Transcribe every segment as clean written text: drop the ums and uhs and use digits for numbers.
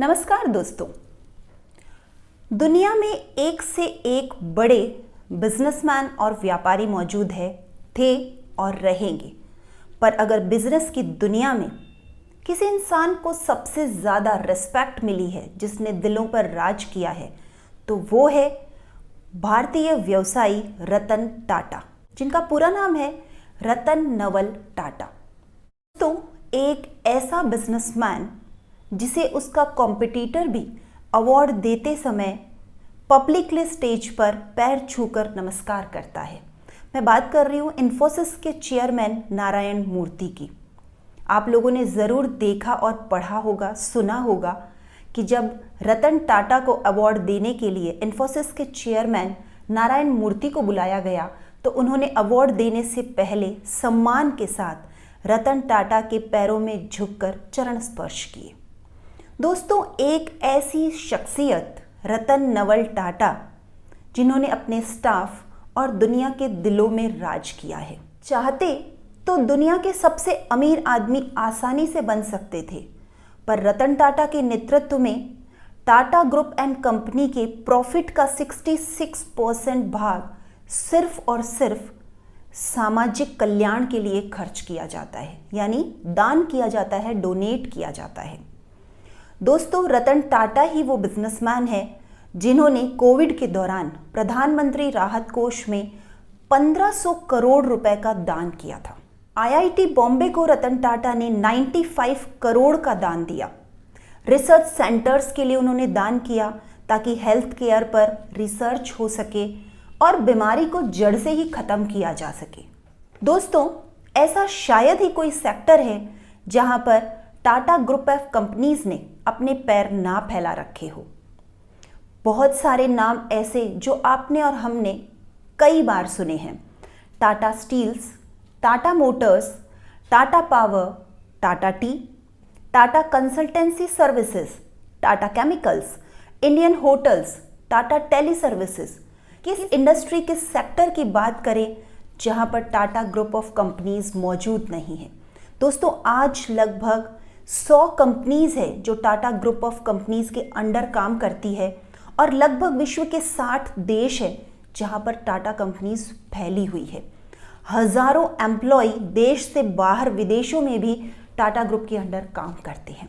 नमस्कार दोस्तों। दुनिया में एक से एक बड़े बिजनेसमैन और व्यापारी मौजूद थे और रहेंगे। पर अगर बिजनेस की दुनिया में किसी इंसान को सबसे ज़्यादा रिस्पेक्ट मिली है, जिसने दिलों पर राज किया है, तो वो है भारतीय व्यवसायी रतन टाटा, जिनका पूरा नाम है रतन नवल टाटा। तो एक ऐसा बिजनेसमैन जिसे उसका कॉम्पिटिटर भी अवार्ड देते समय पब्लिकली स्टेज पर पैर छूकर नमस्कार करता है। मैं बात कर रही हूँ इन्फोसिस के चेयरमैन नारायण मूर्ति की। आप लोगों ने ज़रूर देखा और पढ़ा होगा, सुना होगा कि जब रतन टाटा को अवार्ड देने के लिए इन्फोसिस के चेयरमैन नारायण मूर्ति को बुलाया गया, तो उन्होंने अवार्ड देने से पहले सम्मान के साथ रतन टाटा के पैरों में झुककर चरण स्पर्श किए। दोस्तों, एक ऐसी शख्सियत रतन नवल टाटा, जिन्होंने अपने स्टाफ और दुनिया के दिलों में राज किया है। चाहते तो दुनिया के सबसे अमीर आदमी आसानी से बन सकते थे, पर रतन टाटा के नेतृत्व में टाटा ग्रुप एंड कंपनी के प्रॉफिट का 66% भाग सिर्फ और सिर्फ सामाजिक कल्याण के लिए खर्च किया जाता है, यानी दान किया जाता है, डोनेट किया जाता है। दोस्तों, रतन टाटा ही वो बिजनेसमैन है जिन्होंने कोविड के दौरान प्रधानमंत्री राहत कोष में 1500 करोड़ रुपए का दान किया था। आईआईटी बॉम्बे को रतन टाटा ने 95 करोड़ का दान दिया। रिसर्च सेंटर्स के लिए उन्होंने दान किया ताकि हेल्थ केयर पर रिसर्च हो सके और बीमारी को जड़ से ही खत्म किया जा सके। दोस्तों, ऐसा शायद ही कोई सेक्टर है जहां पर टाटा ग्रुप ऑफ कंपनीज ने अपने पैर ना फैला रखे हो। बहुत सारे नाम ऐसे जो आपने और हमने कई बार सुने हैं: Tata Steels, Tata Motors, Tata Power, Tata Tea, Tata Consultancy Services, Tata Chemicals, Indian Hotels, Tata Tele Services. किस इंडस्ट्री के सेक्टर की बात करें जहां पर टाटा ग्रुप ऑफ कंपनीज मौजूद नहीं है? दोस्तों, आज लगभग 100 कंपनीज है जो टाटा ग्रुप ऑफ कंपनीज के अंडर काम करती है और लगभग विश्व के 60 देश है जहां पर टाटा कंपनीज फैली हुई है। हजारों एम्प्लॉय देश से बाहर विदेशों में भी टाटा ग्रुप के अंडर काम करते हैं।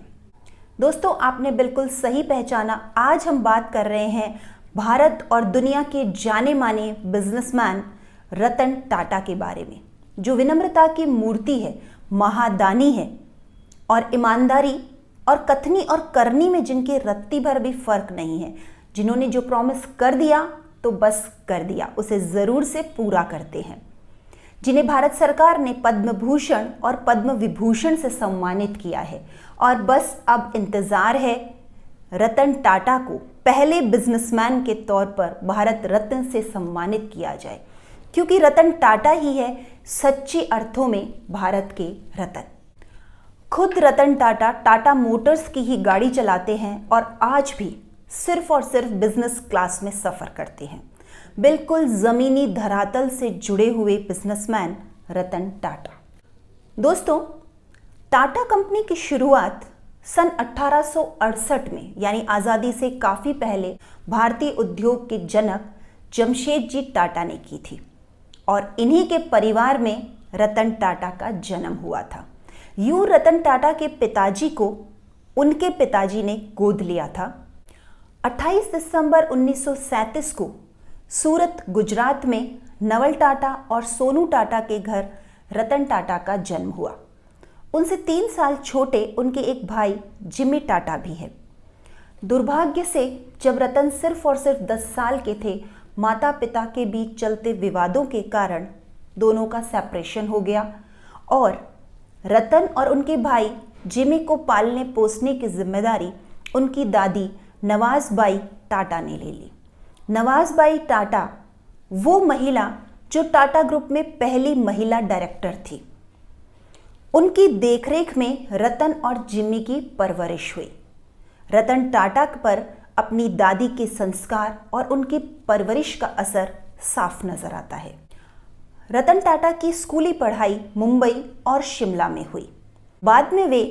दोस्तों, आपने बिल्कुल सही पहचाना। आज हम बात कर रहे हैं भारत और दुनिया के जाने माने बिजनेसमैन रतन टाटा के बारे में, जो विनम्रता की मूर्ति है, महादानी है और ईमानदारी और कथनी और करनी में जिनके रत्ती भर भी फर्क नहीं है। जिन्होंने जो प्रॉमिस कर दिया तो बस कर दिया, उसे ज़रूर से पूरा करते हैं। जिन्हें भारत सरकार ने पद्म भूषण और पद्म विभूषण से सम्मानित किया है और बस अब इंतज़ार है रतन टाटा को पहले बिजनेसमैन के तौर पर भारत रत्न से सम्मानित किया जाए, क्योंकि रतन टाटा ही है सच्ची अर्थों में भारत के रतन। खुद रतन टाटा टाटा मोटर्स की ही गाड़ी चलाते हैं और आज भी सिर्फ और सिर्फ बिजनेस क्लास में सफ़र करते हैं। बिल्कुल ज़मीनी धरातल से जुड़े हुए बिजनेसमैन रतन टाटा। दोस्तों, टाटा कंपनी की शुरुआत सन 1868 में, यानी आज़ादी से काफ़ी पहले, भारतीय उद्योग के जनक जमशेदजी टाटा ने की थी और इन्हीं के परिवार में रतन टाटा का जन्म हुआ था। यूं रतन टाटा के पिताजी को उनके पिताजी ने गोद लिया था। 28 दिसंबर 1937 को सूरत, गुजरात में नवल टाटा और सोनू टाटा के घर रतन टाटा का जन्म हुआ। उनसे 3 साल छोटे उनके एक भाई जिमी टाटा भी है। दुर्भाग्य से जब रतन सिर्फ और सिर्फ 10 साल के थे, माता पिता के बीच चलते विवादों के कारण दोनों का सेपरेशन हो गया और रतन और उनके भाई जिमी को पालने पोसने की जिम्मेदारी उनकी दादी नवाज़बाई टाटा ने ले ली। नवाज़बाई टाटा वो महिला जो टाटा ग्रुप में पहली महिला डायरेक्टर थी। उनकी देखरेख में रतन और जिमी की परवरिश हुई। रतन टाटा पर अपनी दादी के संस्कार और उनकी परवरिश का असर साफ नजर आता है। रतन टाटा की स्कूली पढ़ाई मुंबई और शिमला में हुई। बाद में वे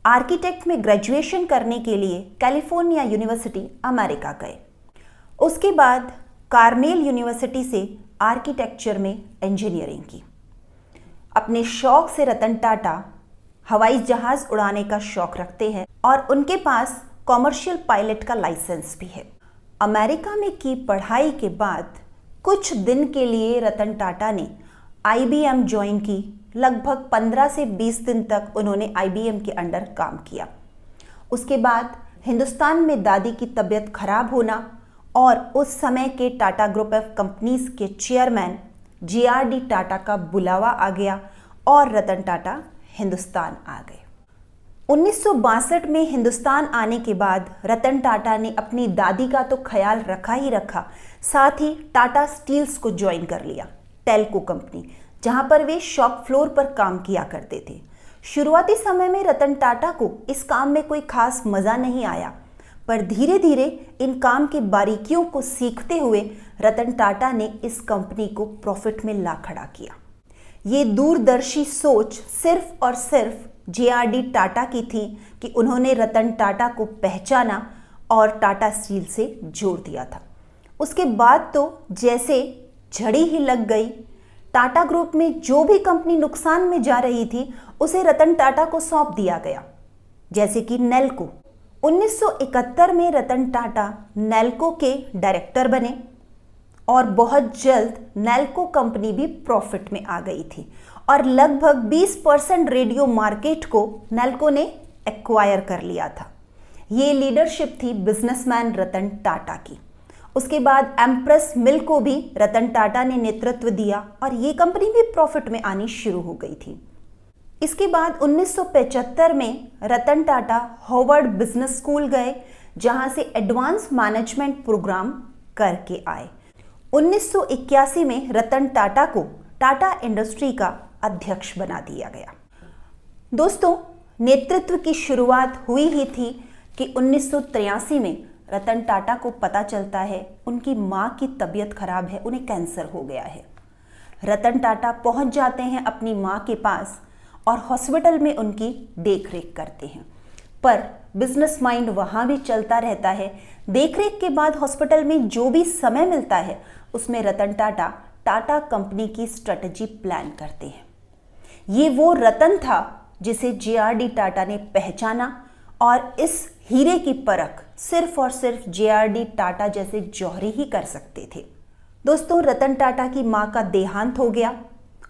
आर्किटेक्ट में ग्रेजुएशन करने के लिए कैलिफोर्निया यूनिवर्सिटी अमेरिका गए। उसके बाद कार्नेल यूनिवर्सिटी से आर्किटेक्चर में इंजीनियरिंग की। अपने शौक से रतन टाटा हवाई जहाज उड़ाने का शौक रखते हैं और उनके पास कॉमर्शियल पायलट का लाइसेंस भी है। अमेरिका में की पढ़ाई के बाद कुछ दिन के लिए रतन टाटा ने IBM ज्वाइन की। लगभग 15 से 20 दिन तक उन्होंने IBM के अंडर काम किया। उसके बाद हिंदुस्तान में दादी की तबीयत खराब होना और उस समय के टाटा ग्रुप ऑफ कंपनीज के चेयरमैन JRD टाटा का बुलावा आ गया और रतन टाटा हिंदुस्तान आ गए। 1962 में हिंदुस्तान आने के बाद रतन टाटा ने अपनी दादी का तो ख्याल रखा ही रखा, साथ ही टाटा स्टील्स को ज्वाइन कर लिया, टेल्को कंपनी, जहां पर वे शॉप फ्लोर पर काम किया करते थे। शुरुआती समय में रतन टाटा को इस काम में कोई खास मज़ा नहीं आया, पर धीरे धीरे इन काम की बारीकियों को सीखते हुए रतन टाटा ने इस कंपनी को प्रॉफिट में ला खड़ा किया। ये दूरदर्शी सोच सिर्फ और सिर्फ JRD टाटा की थी कि उन्होंने रतन टाटा को पहचाना और टाटा स्टील से जोड़ दिया था। उसके बाद तो जैसे झड़ी ही लग गई। टाटा ग्रुप में जो भी कंपनी नुकसान में जा रही थी उसे रतन टाटा को सौंप दिया गया, जैसे कि नेल्को। 1971 में रतन टाटा नेल्को के डायरेक्टर बने और बहुत जल्द नेल्को कंपनी भी प्रॉफिट में आ गई थी और लगभग 20% रेडियो मार्केट को नेल्को ने एक्वायर कर लिया था। ये लीडरशिप थी बिजनेसमैन रतन टाटा की। उसके बाद एम्प्रेस मिल को भी रतन टाटा ने नेतृत्व दिया और ये कंपनी भी प्रॉफिट में आनी शुरू हो गई थी। इसके बाद 1975 में Ratan Tata Harvard business school गए, जहां से एडवांस मैनेजमेंट प्रोग्राम करके आए। 1981 में रतन टाटा को टाटा इंडस्ट्री का अध्यक्ष बना दिया गया। दोस्तों, नेतृत्व की शुरुआत हुई ही थी कि 1983 में रतन टाटा को पता चलता है उनकी मां की तबीयत खराब है, उन्हें कैंसर हो गया है। रतन टाटा पहुंच जाते हैं अपनी मां के पास और हॉस्पिटल में उनकी देखरेख करते हैं, पर बिजनेस माइंड वहां भी चलता रहता है। देखरेख के बाद हॉस्पिटल में जो भी समय मिलता है उसमें रतन टाटा टाटा कंपनी की स्ट्रेटजी प्लान करते हैं। ये वो रतन था जिसे JRD टाटा ने पहचाना और इस हीरे की परख सिर्फ और सिर्फ JRD टाटा जैसे जौहरी ही कर सकते थे। दोस्तों, रतन टाटा की मां का देहांत हो गया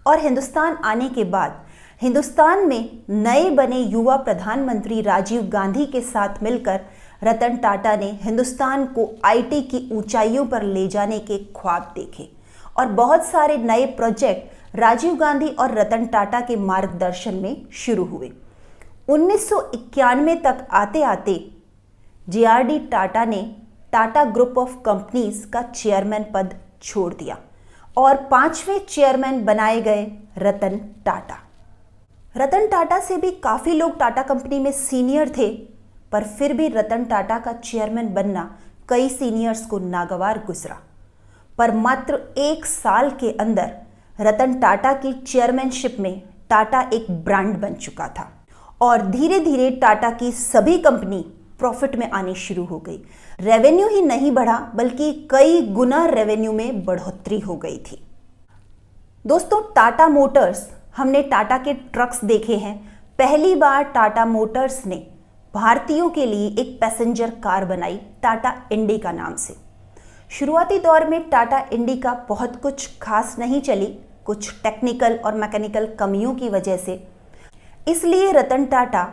और हिंदुस्तान आने के बाद हिंदुस्तान में नए बने युवा प्रधानमंत्री राजीव गांधी के साथ मिलकर रतन टाटा ने हिंदुस्तान को IT की ऊंचाइयों पर ले जाने के ख्वाब देखे और बहुत सारे नए प्रोजेक्ट राजीव गांधी और रतन टाटा के मार्गदर्शन में शुरू हुए। 1991 तक आते आते JRD टाटा ने टाटा ग्रुप ऑफ कंपनीज का चेयरमैन पद छोड़ दिया और 5वें चेयरमैन बनाए गए रतन टाटा। रतन टाटा से भी काफ़ी लोग टाटा कंपनी में सीनियर थे, पर फिर भी रतन टाटा का चेयरमैन बनना कई सीनियर्स को नागवार गुजरा। पर मात्र 1 साल के अंदर रतन टाटा की चेयरमैनशिप में टाटा एक ब्रांड बन चुका था और धीरे धीरे टाटा की सभी कंपनी प्रॉफिट में आनी शुरू हो गई। रेवेन्यू ही नहीं बढ़ा बल्कि कई गुना रेवेन्यू में बढ़ोतरी हो गई थी। दोस्तों, टाटा मोटर्स, हमने टाटा के ट्रक्स देखे हैं। पहली बार टाटा मोटर्स ने भारतीयों के लिए एक पैसेंजर कार बनाई टाटा इंडिका नाम से। शुरुआती दौर में टाटा इंडिका बहुत कुछ खास नहीं चली, कुछ टेक्निकल और मैकेनिकल कमियों की वजह से। इसलिए रतन टाटा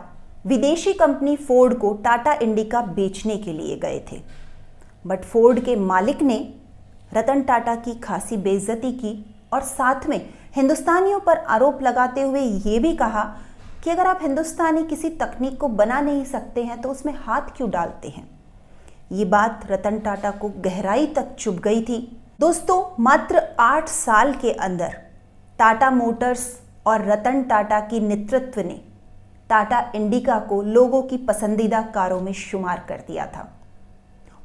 विदेशी कंपनी फोर्ड को टाटा इंडिका बेचने के लिए गए थे, बट फोर्ड के मालिक ने रतन टाटा की खासी बेइज्जती की और साथ में हिंदुस्तानियों पर आरोप लगाते हुए ये भी कहा कि अगर आप हिंदुस्तानी किसी तकनीक को बना नहीं सकते हैं तो उसमें हाथ क्यों डालते हैं। ये बात रतन टाटा को गहराई तक चुभ गई थी। दोस्तों, मात्र 8 साल के अंदर टाटा मोटर्स और रतन टाटा की नेतृत्व ने टाटा इंडिका को लोगों की पसंदीदा कारों में शुमार कर दिया था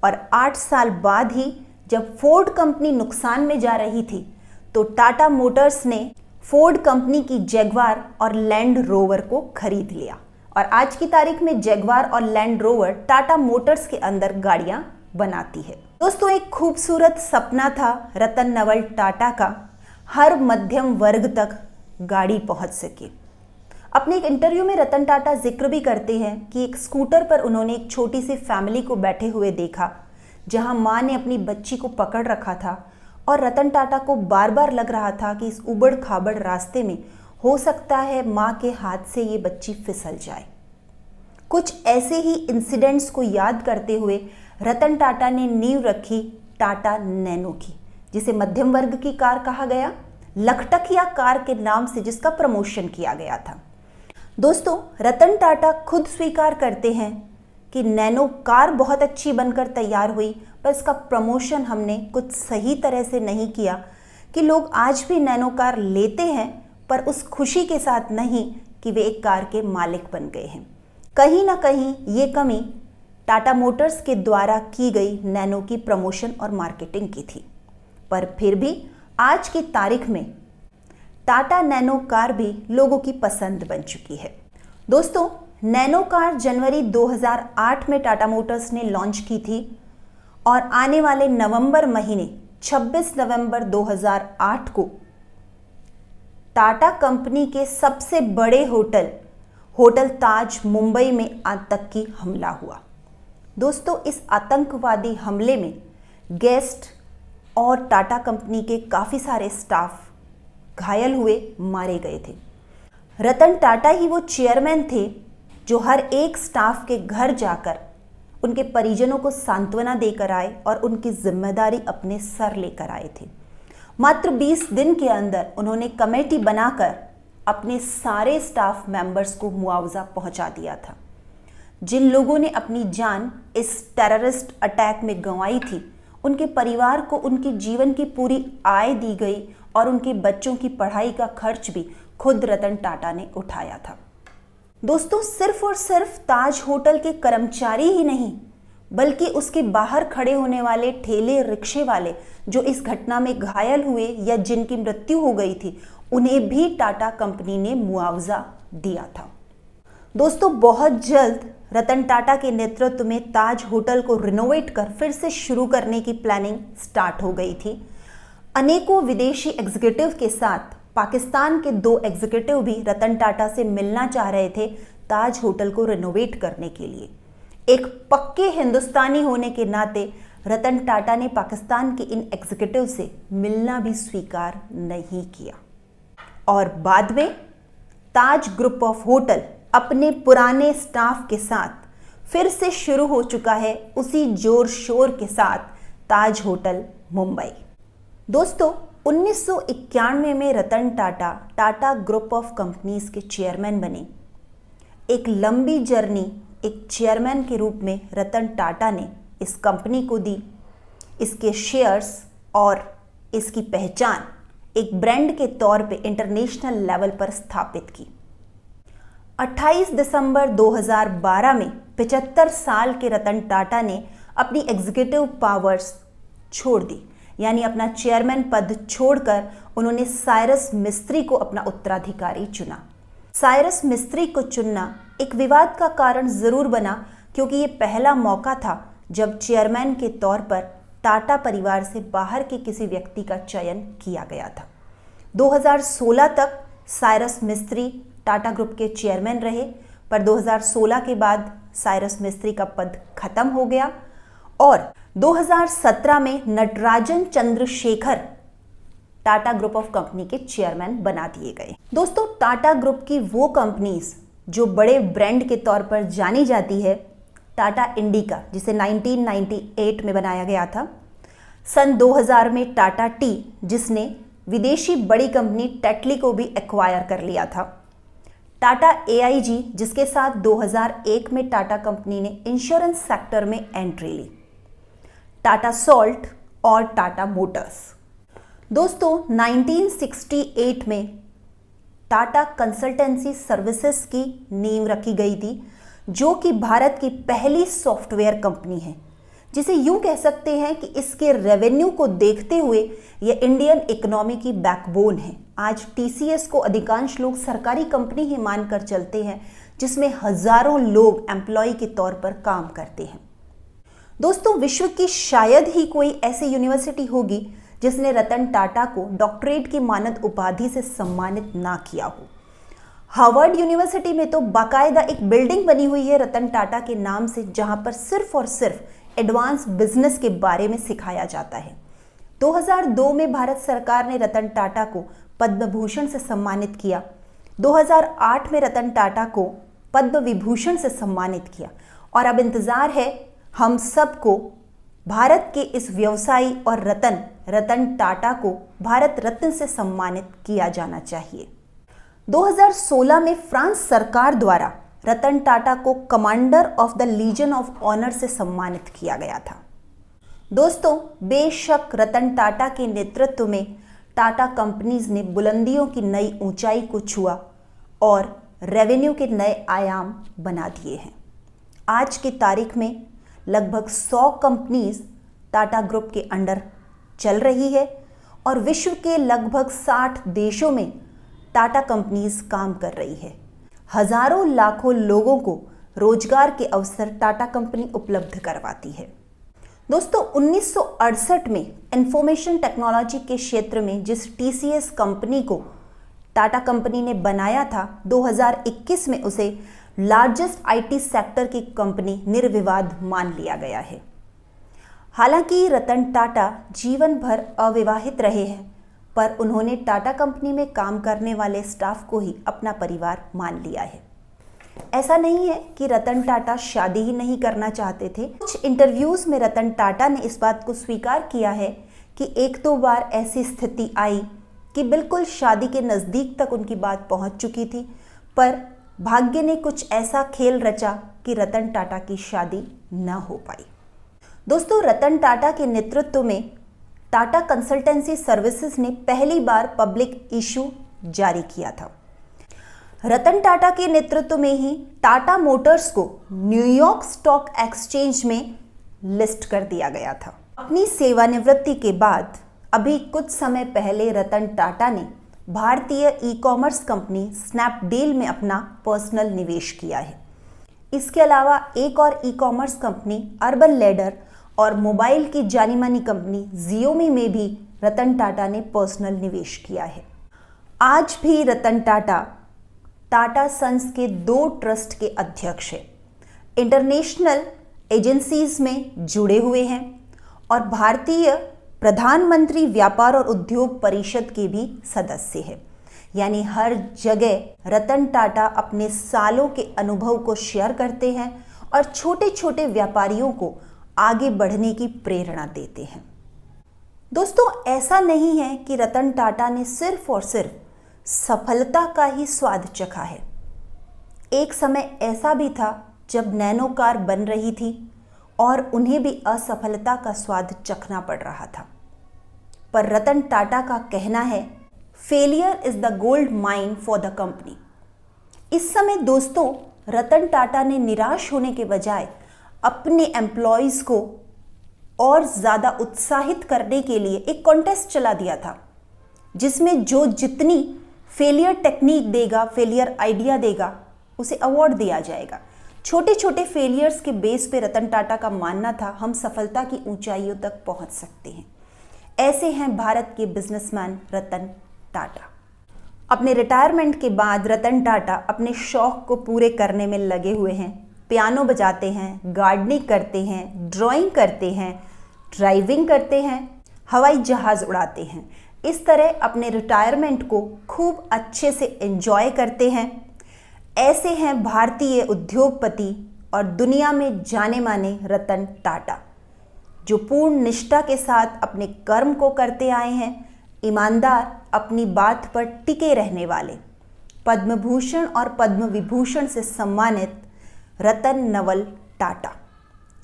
और 8 साल बाद ही जब फोर्ड कंपनी नुकसान में जा रही थी तो टाटा मोटर्स ने फोर्ड कंपनी की जैगवार और लैंड रोवर को खरीद लिया और आज की तारीख में जैगवार और लैंड रोवर टाटा मोटर्स के अंदर गाड़ियां बनाती है। दोस्तों, एक खूबसूरत सपना था रतन नवल टाटा का, हर मध्यम वर्ग तक गाड़ी पहुंच सके। अपने एक इंटरव्यू में रतन टाटा जिक्र भी करते हैं कि एक स्कूटर पर उन्होंने एक छोटी सी फैमिली को बैठे हुए देखा, जहां मां ने अपनी बच्ची को पकड़ रखा था और रतन टाटा को बार बार लग रहा था कि इस उबड़ खाबड़ रास्ते में हो सकता है मां के हाथ से ये बच्ची फिसल जाए। कुछ ऐसे ही इंसिडेंट्स को याद करते हुए रतन टाटा ने नींव रखी टाटा नैनो की, जिसे मध्यम वर्ग की कार कहा गया, लखटकिया कार के नाम से जिसका प्रमोशन किया गया था। दोस्तों, रतन टाटा खुद स्वीकार करते हैं कि नैनो कार बहुत अच्छी बनकर तैयार हुई, पर इसका प्रमोशन हमने कुछ सही तरह से नहीं किया कि लोग आज भी नैनो कार लेते हैं, पर उस खुशी के साथ नहीं कि वे एक कार के मालिक बन गए हैं। कहीं ना कहीं ये कमी टाटा मोटर्स के द्वारा की गई नैनो की प्रमोशन और मार्केटिंग की थी। पर फिर भी आज की तारीख में टाटा नैनो कार भी लोगों की पसंद बन चुकी है। दोस्तों, नैनो कार जनवरी 2008 में टाटा मोटर्स ने लॉन्च की थी और आने वाले नवंबर महीने 26 नवंबर 2008 को टाटा कंपनी के सबसे बड़े होटल ताज मुंबई में आतंकी हमला हुआ। दोस्तों, इस आतंकवादी हमले में गेस्ट और टाटा कंपनी के काफ़ी सारे स्टाफ घायल हुए, मारे गए थे। रतन टाटा ही वो चेयरमैन थे जो हर एक स्टाफ के घर जाकर उनके परिजनों को सांत्वना देकर आए और उनकी जिम्मेदारी अपने सर लेकर आए थे। मात्र 20 दिन के अंदर उन्होंने कमेटी बनाकर अपने सारे स्टाफ मेंबर्स को मुआवजा पहुंचा दिया था। जिन लोगों ने अपनी जान इस टेररिस्ट अटैक में गंवाई थी, उनके परिवार को उनकी जीवन की पूरी आय दी गई और उनके बच्चों की पढ़ाई का खर्च भी खुद रतन टाटा ने उठाया था। दोस्तों, सिर्फ और सिर्फ ताज होटल के कर्मचारी ही नहीं, बल्कि उसके बाहर खड़े होने वाले ठेले रिक्शे वाले जो इस घटना में घायल हुए या जिनकी मृत्यु हो गई थी, उन्हें भी टाटा कंपनी ने मुआवजा दिया था। दोस्तों, बहुत जल्द रतन टाटा के नेतृत्व में ताज होटल को रिनोवेट कर फिर से शुरू करने की प्लानिंग स्टार्ट हो गई थी। अनेकों विदेशी एग्जीक्यूटिव के साथ पाकिस्तान के 2 एग्जीक्यूटिव भी रतन टाटा से मिलना चाह रहे थे ताज होटल को रिनोवेट करने के लिए। एक पक्के हिंदुस्तानी होने के नाते रतन टाटा ने पाकिस्तान के इन एग्जीक्यूटिव से मिलना भी स्वीकार नहीं किया और बाद में ताज ग्रुप ऑफ होटल अपने पुराने स्टाफ के साथ फिर से शुरू हो चुका है, उसी जोर शोर के साथ ताज होटल मुंबई। दोस्तों, 1991 में Ratan Tata Tata group of companies के चेयरमैन बने। एक लंबी जर्नी एक चेयरमैन के रूप में रतन टाटा ने इस कंपनी को दी। इसके शेयर्स और इसकी पहचान एक ब्रांड के तौर पे इंटरनेशनल लेवल पर स्थापित की। 28 दिसंबर 2012 में 75 साल के रतन टाटा ने अपनी एग्जीक्यूटिव पावर्स छोड़ दी, यानी अपना चेयरमैन पद छोड़कर उन्होंने साइरस मिस्त्री को अपना उत्तराधिकारी चुना। साइरस मिस्त्री को चुनना एक विवाद का कारण जरूर बना, क्योंकि ये पहला मौका था जब चेयरमैन के तौर पर टाटा परिवार से बाहर के किसी व्यक्ति का चयन किया गया था। 2016 तक साइरस मिस्त्री टाटा ग्रुप के चेयरमैन रहे, पर 2016 के बाद साइरस मिस्त्री का पद खत्म हो गया और 2017 में Natarajan Chandrashekhar Tata group of company के चेयरमैन बना दिए गए। दोस्तों, टाटा ग्रुप की वो कंपनीज जो बड़े ब्रांड के तौर पर जानी जाती है, टाटा इंडिका जिसे 1998 में बनाया गया था, सन 2000 में टाटा टी जिसने विदेशी बड़ी कंपनी टेटली को भी एक्वायर कर लिया था, टाटा एआईजी जिसके साथ 2001 में टाटा कंपनी ने इंश्योरेंस सेक्टर में एंट्री ली, टाटा सॉल्ट और टाटा मोटर्स। दोस्तों, 1968 में टाटा कंसल्टेंसी सर्विसेज की नींव रखी गई थी, जो कि भारत की पहली सॉफ्टवेयर कंपनी है, जिसे यूं कह सकते हैं कि इसके रेवेन्यू को देखते हुए यह इंडियन इकोनॉमी की बैकबोन है। आज टीसीएस को अधिकांश लोग सरकारी कंपनी ही मानकर चलते हैं, जिसमें हजारों लोग एम्प्लॉय के तौर पर काम करते हैं। दोस्तों, विश्व की शायद ही कोई ऐसी यूनिवर्सिटी होगी जिसने रतन टाटा को डॉक्टरेट की मानद उपाधि से सम्मानित ना किया हो। हार्वर्ड यूनिवर्सिटी में तो बाकायदा एक बिल्डिंग बनी हुई है रतन टाटा के नाम से, जहां पर सिर्फ और सिर्फ एडवांस बिजनेस के बारे में सिखाया जाता है। 2002 में भारत सरकार ने रतन टाटा को पद्म भूषण से सम्मानित किया। 2008 में रतन टाटा को पद्म विभूषण से सम्मानित किया और अब इंतजार है हम सबको भारत के इस व्यवसायी और रतन टाटा को भारत रत्न से सम्मानित किया जाना चाहिए। 2016 में फ्रांस सरकार द्वारा रतन टाटा को Commander of the Legion of Honour से सम्मानित किया गया था। दोस्तों, बेशक रतन टाटा के नेतृत्व में टाटा कंपनीज ने बुलंदियों की नई ऊंचाई को छुआ और रेवेन्यू के नए आयाम बना दिए हैं। आज की तारीख में लगभग 100 कंपनीज टाटा ग्रुप के अंडर चल रही है और विश्व के लगभग 60 देशों में टाटा कंपनीज काम कर रही है। हजारों लाखों लोगों को रोजगार के अवसर टाटा कंपनी उपलब्ध करवाती है। दोस्तों, 1968 में इंफॉर्मेशन टेक्नोलॉजी के क्षेत्र में जिस TCS कंपनी को टाटा कंपनी ने बनाया था, 2021 में उसे लार्जेस्ट IT सेक्टर की कंपनी निर्विवाद मान लिया गया है। हालांकि रतन टाटा जीवन भर अविवाहित रहे हैं, पर उन्होंने टाटा कंपनी में काम करने वाले स्टाफ को ही अपना परिवार मान लिया है। ऐसा नहीं है कि रतन टाटा शादी ही नहीं करना चाहते थे। कुछ इंटरव्यूज में रतन टाटा ने इस बात को स्वीकार किया है कि एक दो बार ऐसी स्थिति आई कि बिल्कुल शादी के नज़दीक तक उनकी बात पहुंच चुकी थी, पर भाग्य ने कुछ ऐसा खेल रचा कि रतन टाटा की शादी न हो पाई। दोस्तों, रतन टाटा के नेतृत्व में टाटा कंसल्टेंसी सर्विसेज ने पहली बार पब्लिक इशू जारी किया था। रतन टाटा के नेतृत्व में ही टाटा मोटर्स को न्यूयॉर्क स्टॉक एक्सचेंज में लिस्ट कर दिया गया था। अपनी सेवानिवृत्ति के बाद अभी कुछ समय पहले रतन टाटा ने भारतीय ई-कॉमर्स कंपनी स्नैपडील में अपना पर्सनल निवेश किया है। इसके अलावा एक और ई-कॉमर्स कंपनी अर्बन लैडर और मोबाइल की जानी मानी कंपनी Xiaomi में भी रतन टाटा ने पर्सनल निवेश किया है। आज भी रतन टाटा टाटा सन्स के 2 ट्रस्ट के अध्यक्ष हैं, इंटरनेशनल एजेंसीज में जुड़े हुए हैं और भारतीय प्रधानमंत्री व्यापार और उद्योग परिषद के भी सदस्य हैं। यानी हर जगह रतन टाटा अपने सालों के अनुभव को शेयर करते हैं और छोटे छोटे व्यापारियों को आगे बढ़ने की प्रेरणा देते हैं। दोस्तों, ऐसा नहीं है कि रतन टाटा ने सिर्फ और सिर्फ सफलता का ही स्वाद चखा है। एक समय ऐसा भी था जब नैनो कार बन रही थी और उन्हें भी असफलता का स्वाद चखना पड़ रहा था। पर रतन टाटा का कहना है, failure is the gold mine for the company. इस समय दोस्तों, रतन टाटा ने निराश होने के बजाय अपने एम्प्लॉयज़ को और ज़्यादा उत्साहित करने के लिए एक कॉन्टेस्ट चला दिया था, जिसमें जो जितनी फेलियर टेक्निक देगा, फेलियर आइडिया देगा, उसे अवार्ड दिया जाएगा। छोटे छोटे फेलियर्स के बेस पे रतन टाटा का मानना था हम सफलता की ऊंचाइयों तक पहुंच सकते हैं। ऐसे हैं भारत के बिजनेसमैन रतन टाटा। अपने रिटायरमेंट के बाद रतन टाटा अपने शौक को पूरे करने में लगे हुए हैं। पियानो बजाते हैं, गार्डनिंग करते हैं, ड्राइंग करते हैं, ड्राइविंग करते हैं, हवाई जहाज़ उड़ाते हैं। इस तरह अपने रिटायरमेंट को खूब अच्छे से एंजॉय करते हैं। ऐसे हैं भारतीय उद्योगपति और दुनिया में जाने माने रतन टाटा, जो पूर्ण निष्ठा के साथ अपने कर्म को करते आए हैं, ईमानदार, अपनी बात पर टिके रहने वाले, पद्म भूषण और पद्म विभूषण से सम्मानित रतन नवल टाटा,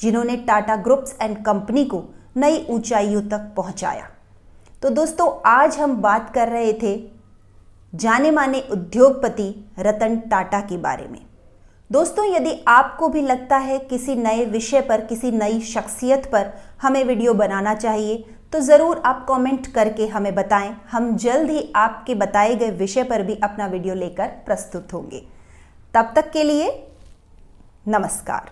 जिन्होंने टाटा ग्रुप्स एंड कंपनी को नई ऊंचाइयों तक पहुंचाया। तो दोस्तों, आज हम बात कर रहे थे जाने माने उद्योगपति रतन टाटा के बारे में। दोस्तों, यदि आपको भी लगता है किसी नए विषय पर, किसी नई शख्सियत पर हमें वीडियो बनाना चाहिए, तो ज़रूर आप कमेंट करके हमें बताएं। हम जल्द ही आपके बताए गए विषय पर भी अपना वीडियो लेकर प्रस्तुत होंगे। तब तक के लिए नमस्कार।